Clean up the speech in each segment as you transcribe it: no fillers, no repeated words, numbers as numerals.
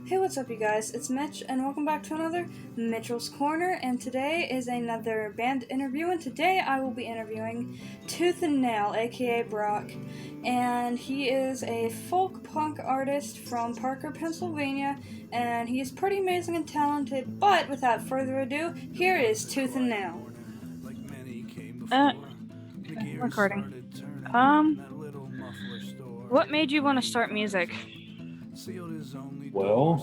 Hey, what's up, you guys? It's Mitch, and welcome back to another Mitchell's Corner. And today is another band interview, and today I will be interviewing Tooth and Nail, aka Brock. And he is a folk punk artist from Parker, Pennsylvania, and he is pretty amazing and talented. But without further ado, here is Tooth and Nail. Uh, Recording. Um, what made you want to start music? Well,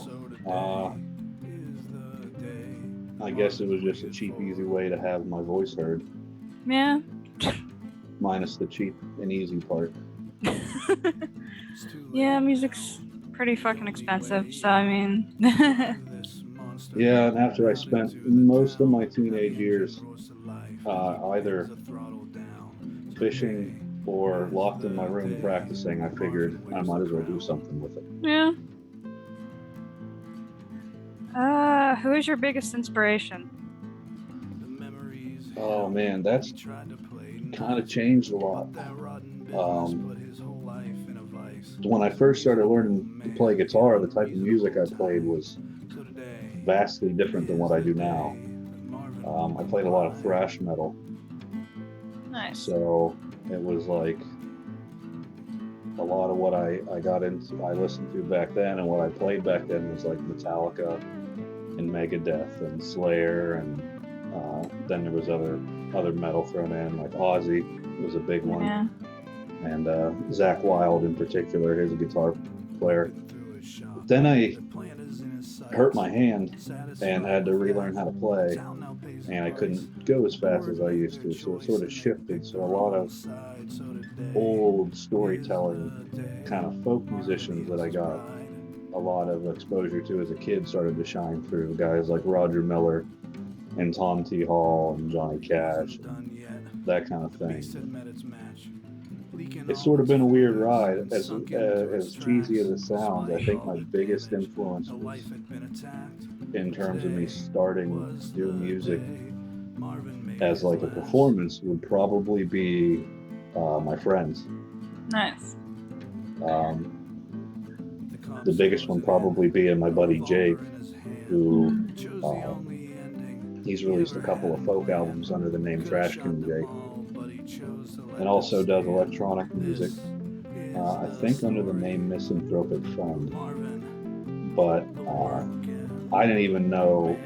I guess it was just a cheap, easy way to have my voice heard, Yeah. minus the cheap and easy part. Yeah, music's pretty fucking expensive, so I mean. Yeah, and after I spent most of my teenage years either fishing or locked in my room practicing, I figured I might as well do something with it. Yeah. Who is your biggest inspiration? Oh man, that's kind of changed a lot. When I first started learning to play guitar, the type of music I played was vastly different than what I do now. I played a lot of thrash metal, Nice. so it was like a lot of what I got into, I listened to back then, and what I played back then was like Metallica and Megadeth and Slayer, and then there was other metal thrown in, like Ozzy was a big one, Yeah. and Zakk Wylde in particular, he's a guitar player. Then I hurt my hand and had to relearn how to play, and I couldn't go as fast as I used to, so it sort of shifted. So a lot of old storytelling kind of folk musicians that I got a lot of exposure to as a kid started to shine through. Guys like Roger Miller and Tom T. Hall and Johnny Cash, that kind of thing. It's sort of been a weird ride. As cheesy as it sounds, I think my biggest influence was, in terms of me starting to do music as like a performance, would probably be my friends. Nice. The biggest one probably being my buddy Jake, who he's released a couple of folk albums under the name Trash Can Jake, and also does electronic music, I think under the name Misanthropic Fund. But I didn't even know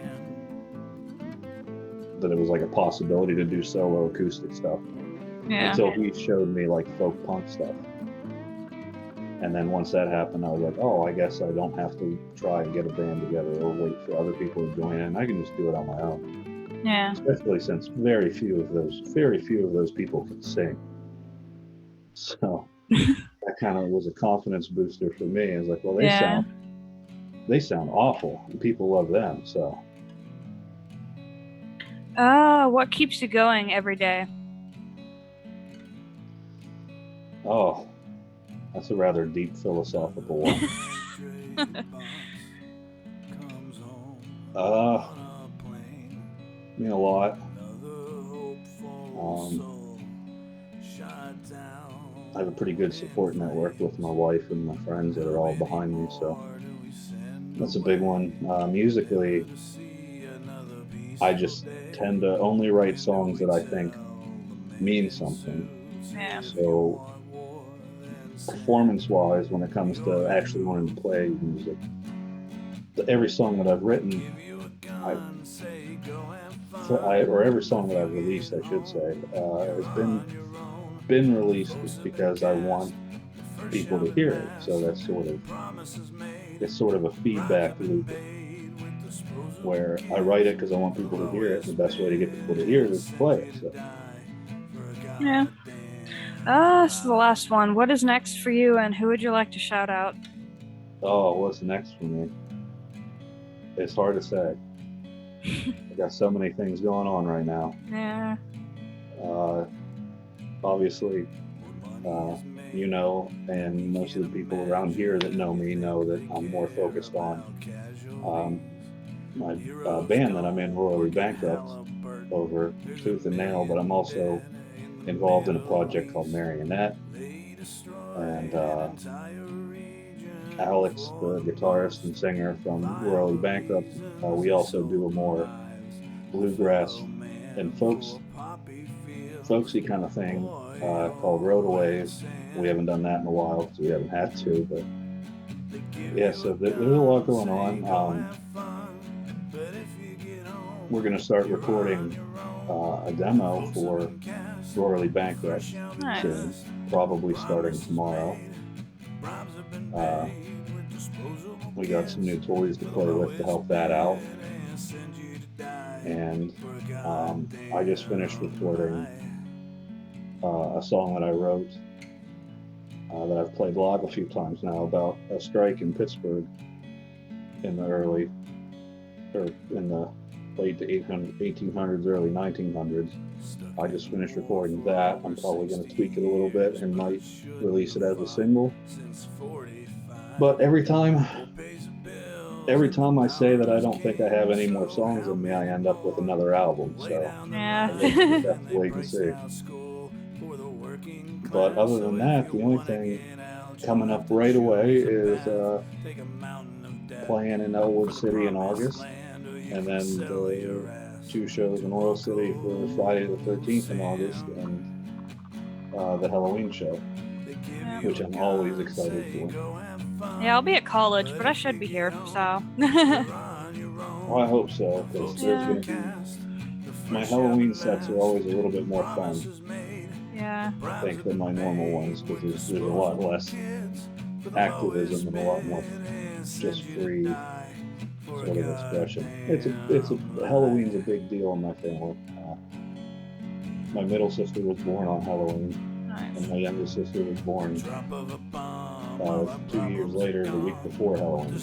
that it was like a possibility to do solo acoustic stuff until he showed me like folk punk stuff. And then once that happened, I was like, oh, I guess I don't have to try and get a band together or wait for other people to join in. I can just do it on my own. Yeah. Especially since very few of those people can sing. So that kind of was a confidence booster for me. I was like, well, they sound awful, and people love them. So. What keeps you going every day? Oh, that's a rather deep philosophical one. I mean, a lot. I have a pretty good support network with my wife and my friends that are all behind me, so that's a big one. Musically, I just tend to only write songs that I think mean something. Yeah. So performance-wise, when it comes to actually wanting to play music, every song that I've written, or every song that I've released, I should say, has been released because I want people to hear it. So that's sort of a feedback loop where I write it because I want people to hear it. The best way to get people to hear it is to play it. So. Yeah. This is the last one. What is next for you, and who would you like to shout out? Oh, what's next for me? It's hard to say. I got so many things going on right now. Yeah. Obviously, and most of the people around here that know me know that I'm more focused on my band that I'm in, Royally Bankrupt, over Tooth and Nail, but I'm also involved in a project called Marionette, and Alex, the guitarist and singer from Royally Bankrupt. We also do a more bluegrass and folksy kind of thing called Roadaways. We haven't done that in a while because we haven't had to, but yeah, so there's a lot going on. We're going to start recording a demo for Royally Bankrupt Nice. soon, probably starting tomorrow. We got some new toys to play with to help that out. And I just finished recording a song that I wrote that I've played live a few times now about a strike in Pittsburgh in the late 1800s, early 1900s. I just finished recording that. I'm probably going to tweak it a little bit and might release it as a single. But every time I say that I don't think I have any more songs in me, I end up with another album. So Yeah. I guess we'll have to wait and see. But other than that, the only thing coming up right away is playing in Elwood City in August, and then the 2 shows in Oil City for Friday the 13th in August, and the Halloween show, which I'm always excited for. Yeah, I'll be at college, but I should be here, so. Well, I hope so, because my Halloween sets are always a little bit more fun, Yeah. I think, than my normal ones, because there's a lot less activism and a lot more just free sort of expression. Halloween's a big deal in my family. My middle sister was born on Halloween, and my younger sister was born 2 years later, the week before Halloween.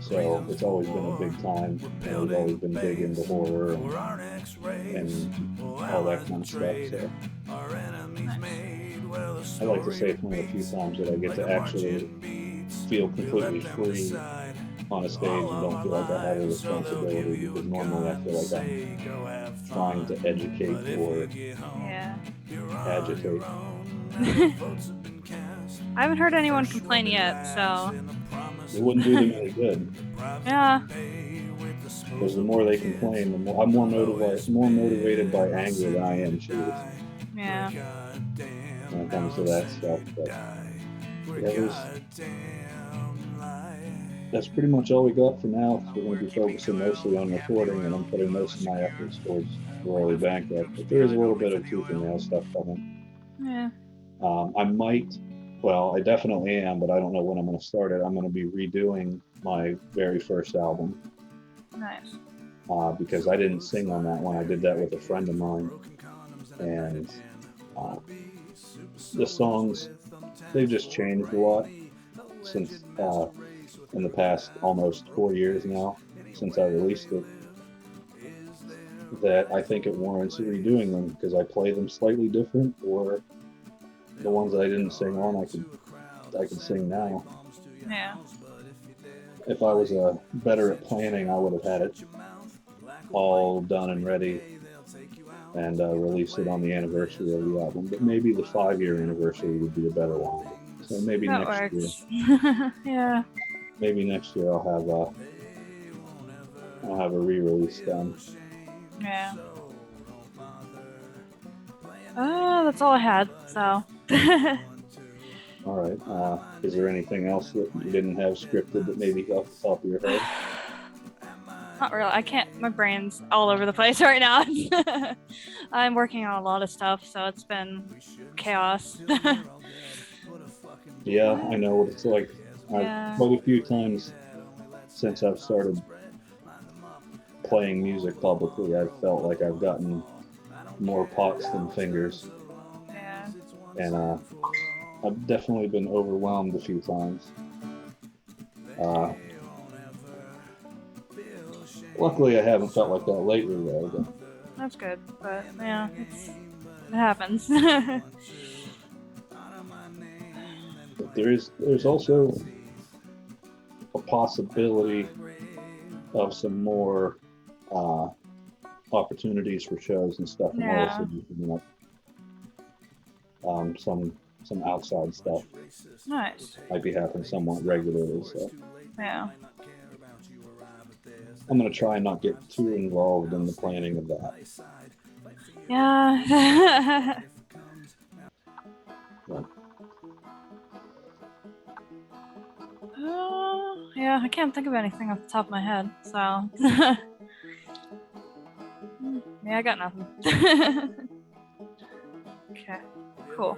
So it's always been a big time, and we've always been big into horror and all that kind of stuff. So I like to say it's one of the few times that I get to actually feel completely free on a stage and don't feel like I have a responsibility, because normally I feel like I'm trying to educate or agitate. I haven't heard anyone complain yet, so. It wouldn't do them any good. Yeah. Because the more they complain, the more I'm more motivated by anger than I am cheers. Yeah. When it comes to that stuff. But that's pretty much all we got for now. We're going to be focusing mostly on recording, and I'm putting most of my efforts towards Royally Bankrupt. But there is a little bit of tooth and nail stuff coming. Yeah. I definitely am, but I don't know when I'm going to start it. I'm going to be redoing my very first album. Nice. Because I didn't sing on that one. I did that with a friend of mine. And the songs, they've just changed a lot since in the past almost 4 years now since I released it, that I think it warrants redoing them, because I play them slightly different, or the ones that I didn't sing on I could sing now. Yeah. If I was better at planning, I would have had it all done and ready and released it on the anniversary of the album. But maybe the 5-year anniversary would be a better one. So maybe That next works. year. Yeah. Maybe next year I'll have a re-release done. Yeah. That's all I had, so. All right. Is there anything else that you didn't have scripted that maybe off the top of your head? Not really. I can't. My brain's all over the place right now. I'm working on a lot of stuff, so it's been chaos. Yeah, I know what it's like. Yeah. Quite a few times since I've started playing music publicly, I've felt like I've gotten more pots than fingers. Yeah. And I've definitely been overwhelmed a few times. Luckily, I haven't felt like that lately, though. But That's good, but yeah, it happens. but there's also a possibility of some more opportunities for shows and stuff in Yeah. Oil City coming up. Some some outside stuff Nice. might be happening somewhat regularly. So Yeah. I'm gonna try and not get too involved in the planning of that. Yeah. Yeah. Yeah, I can't think of anything off the top of my head, so. Yeah, I got nothing. Okay, cool.